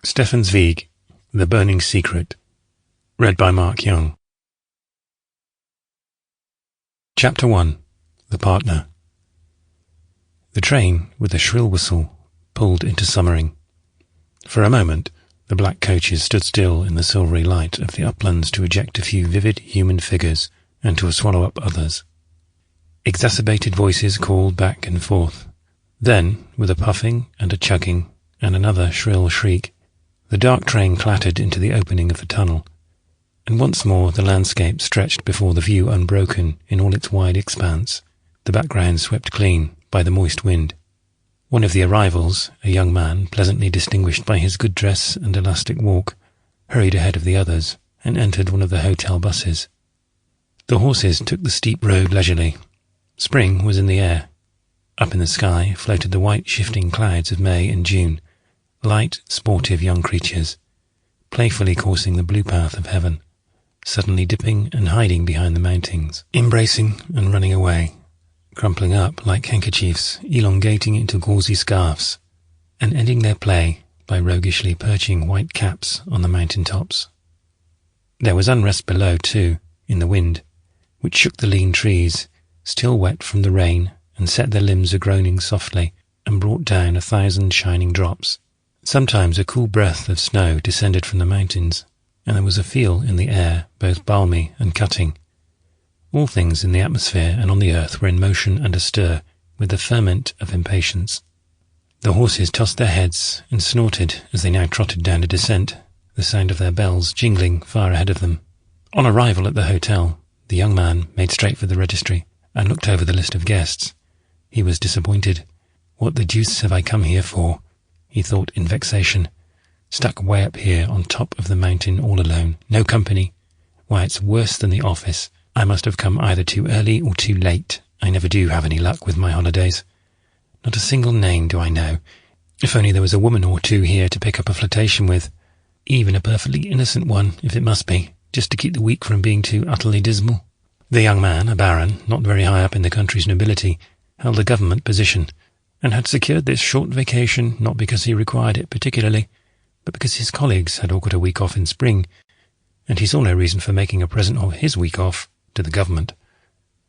Stefan Zweig, The Burning Secret. Read by Mark Young. Chapter 1. The Partner. The train, with a shrill whistle, pulled into Summering. For a moment, the black coaches stood still in the silvery light of the uplands to eject a few vivid human figures and to swallow up others. Exacerbated voices called back and forth. Then, with a puffing and a chugging and another shrill shriek, the dark train clattered into the opening of the tunnel, and once more the landscape stretched before the view unbroken in all its wide expanse, the background swept clean by the moist wind. One of the arrivals, a young man pleasantly distinguished by his good dress and elastic walk, hurried ahead of the others and entered one of the hotel buses. The horses took the steep road leisurely. Spring was in the air. Up in the sky floated the white shifting clouds of May and June, light, sportive young creatures, playfully coursing the blue path of heaven, suddenly dipping and hiding behind the mountains, embracing and running away, crumpling up like handkerchiefs, elongating into gauzy scarfs, and ending their play by roguishly perching white caps on the mountain tops. There was unrest below, too, in the wind, which shook the lean trees, still wet from the rain, and set their limbs a-groaning softly, and brought down 1,000 shining drops. Sometimes a cool breath of snow descended from the mountains, and there was a feel in the air both balmy and cutting. All things in the atmosphere and on the earth were in motion and astir with the ferment of impatience. The horses tossed their heads and snorted as they now trotted down a descent, the sound of their bells jingling far ahead of them. On arrival at the hotel, the young man made straight for the registry and looked over the list of guests. He was disappointed. What the deuce have I come here for? He thought in vexation. Stuck way up here on top of the mountain all alone. No company. Why, it's worse than the office. I must have come either too early or too late. I never do have any luck with my holidays. Not a single name do I know. If only there was a woman or two here to pick up a flirtation with. Even a perfectly innocent one, if it must be, just to keep the week from being too utterly dismal. The young man, a baron, not very high up in the country's nobility, held a government position, and had secured this short vacation not because he required it particularly, but because his colleagues had all got a week off in spring, and he saw no reason for making a present of his week off to the government.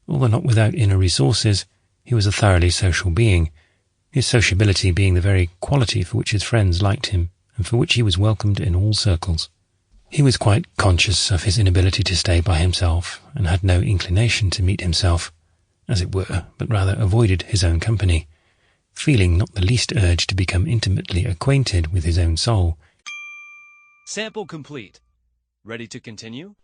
Although not without inner resources, he was a thoroughly social being, his sociability being the very quality for which his friends liked him, and for which he was welcomed in all circles. He was quite conscious of his inability to stay by himself, and had no inclination to meet himself, as it were, but rather avoided his own company, feeling not the least urge to become intimately acquainted with his own soul. Sample complete. Ready to continue?